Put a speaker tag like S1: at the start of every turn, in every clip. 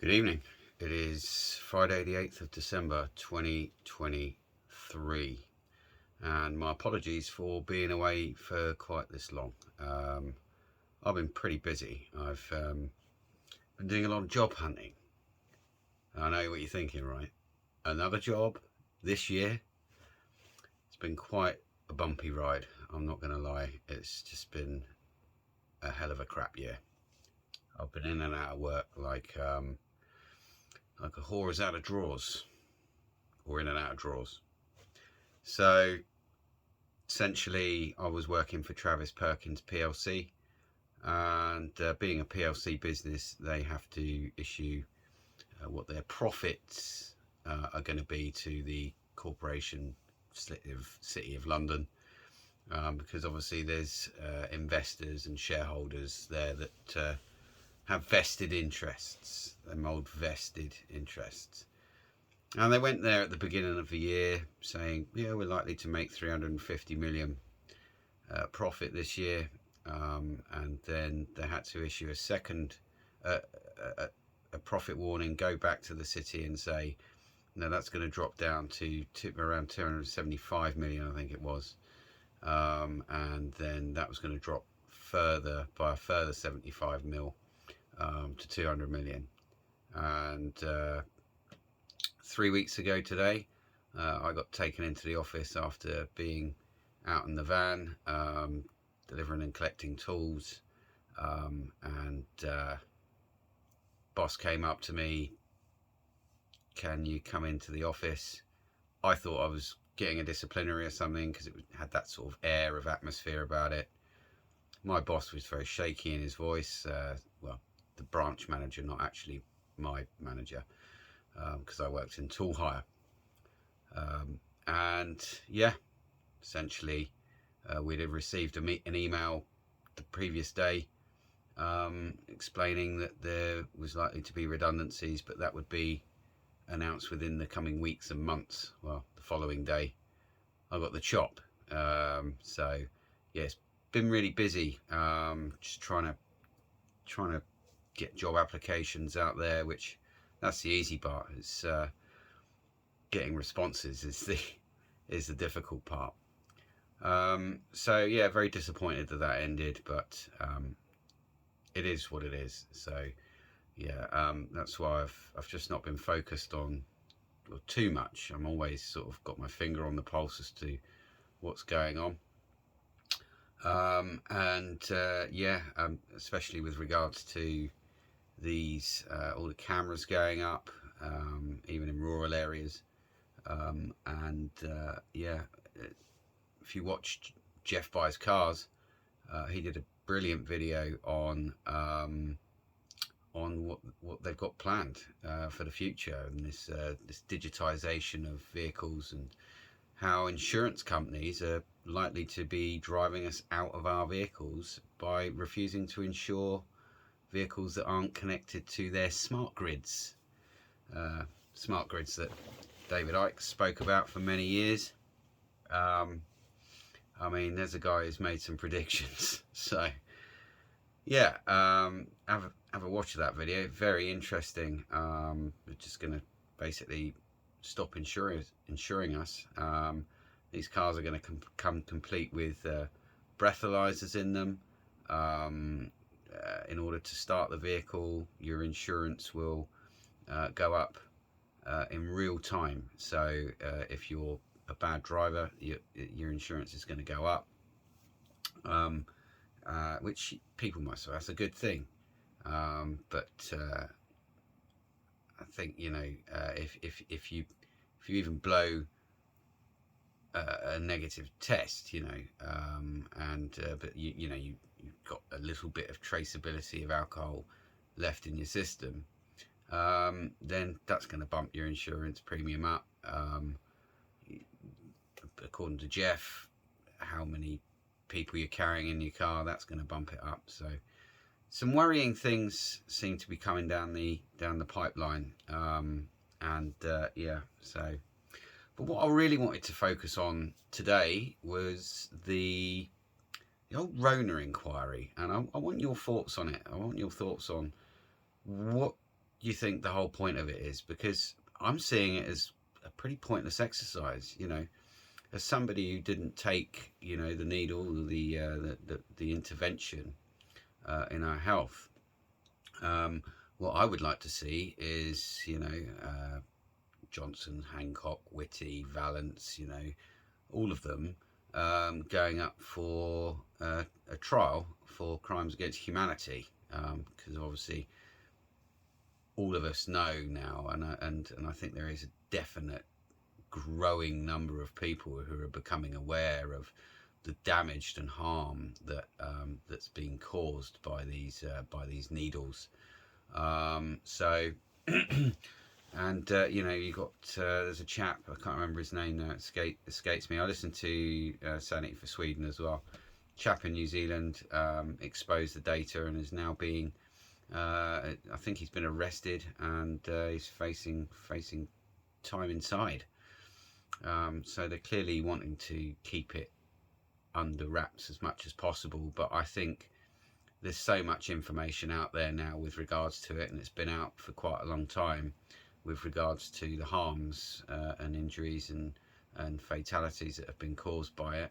S1: Good evening. It is Friday the 8th of December 2023, and my apologies for being away for quite this long. I've been pretty busy. I've been doing a lot of job hunting. I know what you're thinking, right? Another job this year? It's been quite a bumpy ride, I'm not going to lie. It's just been a hell of a crap year. I've been in and out of work like a whore is out of drawers, or in and out of drawers. So essentially, I was working for Travis Perkins PLC, and being a PLC business, they have to issue what their profits are going to be to the corporation City of London, because obviously there's investors and shareholders there that have vested interests, them old vested interests. And they went there at the beginning of the year saying, yeah, we're likely to make 350 million profit this year. And then they had to issue a second a profit warning, go back to the city and say, no, that's going to drop down to around 275 million, I think it was. And then that was going to drop further by a further 75 mil to 200 million. And 3 weeks ago today, I got taken into the office after being out in the van, delivering and collecting tools, and boss came up to me, can you come into the office? I thought I was getting a disciplinary or something because it had that sort of air of atmosphere about it. My boss was very shaky in his voice. Well, the branch manager, not actually my manager, because I worked in tool hire. And yeah, essentially we'd have received an email the previous day explaining that there was likely to be redundancies, but that would be announced within the coming weeks and months. Well, the following day I got the chop. So yeah, it's been really busy, just trying to get job applications out there, which that's the easy part. It's getting responses is the difficult part. So yeah, very disappointed that ended, but it is what it is. So yeah, that's why I've just not been focused on too much. I'm always sort of got my finger on the pulse as to what's going on. And yeah, especially with regards to these all the cameras going up, even in rural areas. And yeah, if you watched Jeff Buys Cars, he did a brilliant video on what they've got planned for the future, and this digitization of vehicles, and how insurance companies are likely to be driving us out of our vehicles by refusing to insure vehicles that aren't connected to their smart grids. Smart grids that David Icke spoke about for many years. I mean, there's a guy who's made some predictions. So yeah, have a watch of that video. Very interesting. We're just going to basically stop insuring us. These cars are going to come complete with breathalyzers in them. In order to start the vehicle, your insurance will go up in real time. So if you're a bad driver, your insurance is going to go up, which people might say that's a good thing, but I think, you know, if you even blow a negative test, you know, and but you know you've got a little bit of traceability of alcohol left in your system, then that's going to bump your insurance premium up. According to Jeff, how many people you're carrying in your car, that's going to bump it up. So some worrying things seem to be coming down the pipeline, and yeah. So, but what I really wanted to focus on today was the old Rona inquiry, and I want your thoughts on it. I want your thoughts on what you think the whole point of it is? Because I'm seeing it as a pretty pointless exercise, you know. As somebody who didn't take, you know, the needle, the intervention in our health, what I would like to see is, you know, Johnson, Hancock, Whitty, Vallance, you know, all of them going up for a trial for crimes against humanity, because obviously all of us know now, and I think there is a definite growing number of people who are becoming aware of the damage and harm that that's being caused by these needles. So and you know, you got there's a chap, I can't remember his name now, it escapes me. I listened to Sanity for Sweden as well. Chap in New Zealand exposed the data and is now being I think he's been arrested, and he's facing time inside. So they're clearly wanting to keep it under wraps as much as possible, but I think there's so much information out there now with regards to it, and it's been out for quite a long time with regards to the harms and injuries and fatalities that have been caused by it.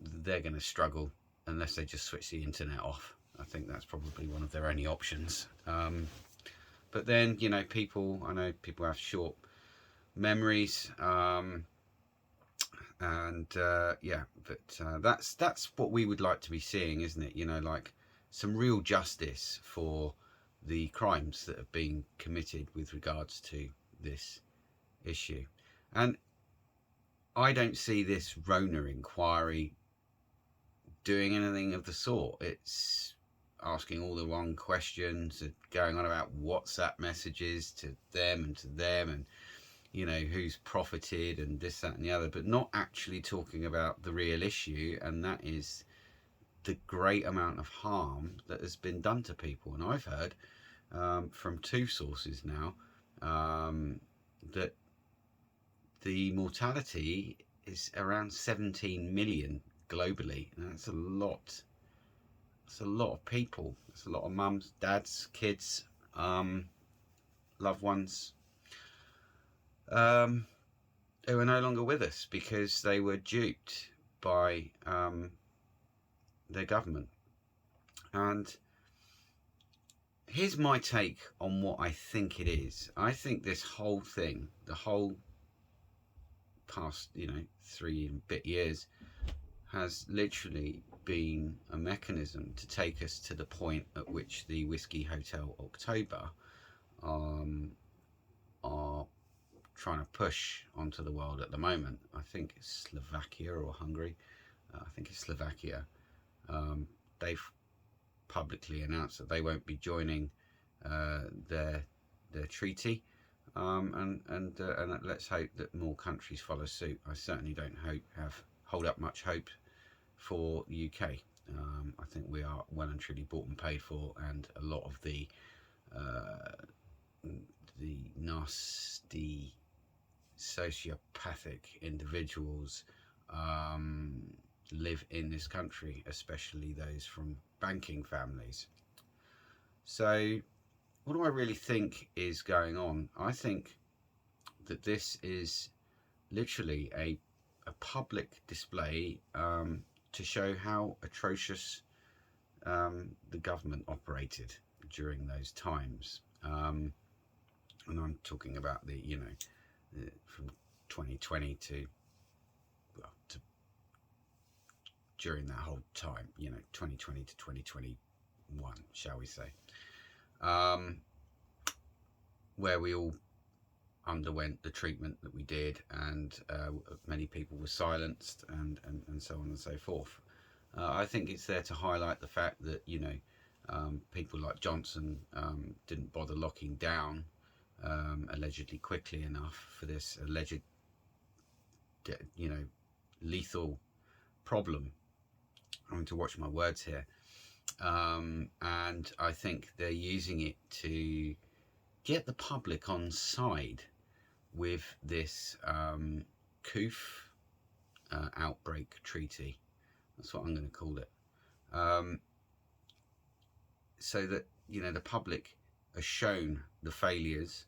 S1: They're going to struggle unless they just switch the internet off. I think that's probably one of their only options. But then, you know, I know people have short memories, and yeah, but that's what we would like to be seeing, isn't it? You know, like some real justice for the crimes that have been committed with regards to this issue. And I don't see this Rona inquiry doing anything of the sort. It's asking all the wrong questions, going on about WhatsApp messages to them, and you know, who's profited and this, that and the other, but not actually talking about the real issue, and that is the great amount of harm that has been done to people. And I've heard from two sources now that the mortality is around 17 million globally, and that's a lot. It's a lot of people. It's a lot of mums, dads, kids, loved ones who are no longer with us because they were duped by their government. And here's my take on what I think it is. I think this whole thing, the whole past, you know, 3 and bit years, has literally been a mechanism to take us to the point at which the Whiskey Hotel October are trying to push onto the world at the moment. I think it's Slovakia or Hungary. I think it's Slovakia. They've publicly announced that they won't be joining their treaty, and let's hope that more countries follow suit. I certainly don't hold up much hope for the UK. I think we are well and truly bought and paid for, and a lot of the nasty sociopathic individuals live in this country, especially those from banking families. So what do I really think is going on? I think that this is literally a public display to show how atrocious the government operated during those times. And I'm talking about the, you know, from 2020 to during that whole time, you know, 2020 to 2021, shall we say, where we all underwent the treatment that we did, and many people were silenced, and so on and so forth. I think it's there to highlight the fact that, you know, people like Johnson didn't bother locking down allegedly quickly enough for this alleged, you know, lethal problem. I'm going to watch my words here. And I think they're using it to get the public on side with this COOF outbreak treaty. That's what I'm going to call it. So that you know, the public are shown the failures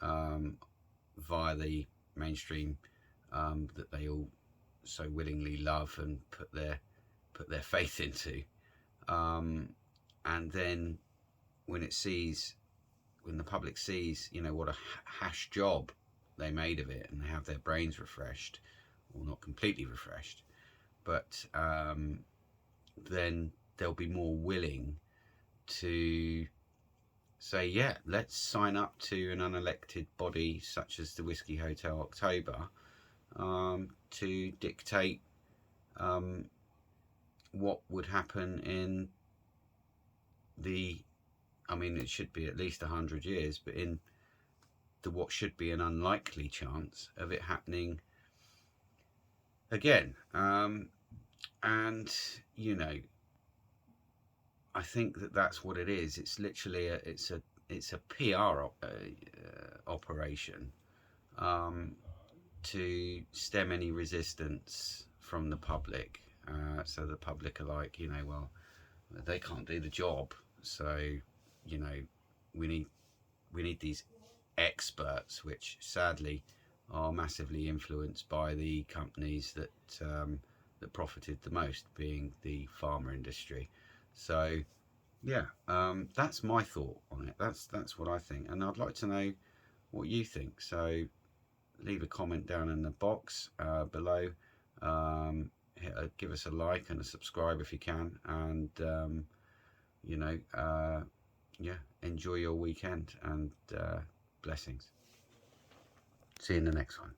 S1: via the mainstream that they all so willingly love and put their faith into, and then when the public sees, you know, what a hash job they made of it, and they have their brains refreshed, or not completely refreshed, but then they'll be more willing to say, yeah, let's sign up to an unelected body such as the Whiskey Hotel October to dictate what would happen in the, I mean, it should be at least 100 years, but in the what should be an unlikely chance of it happening again. And you know, I think that that's what it is. It's literally it's a PR operation to stem any resistance from the public. So the public are like, you know, well, they can't do the job, so you know, we need these experts, which sadly are massively influenced by the companies that that profited the most, being the pharma industry. So yeah, that's my thought on it. That's what I think, and I'd like to know what you think. So leave a comment down in the box below. Give us a like and a subscribe if you can, and you know, yeah, enjoy your weekend, and blessings. See you in the next one.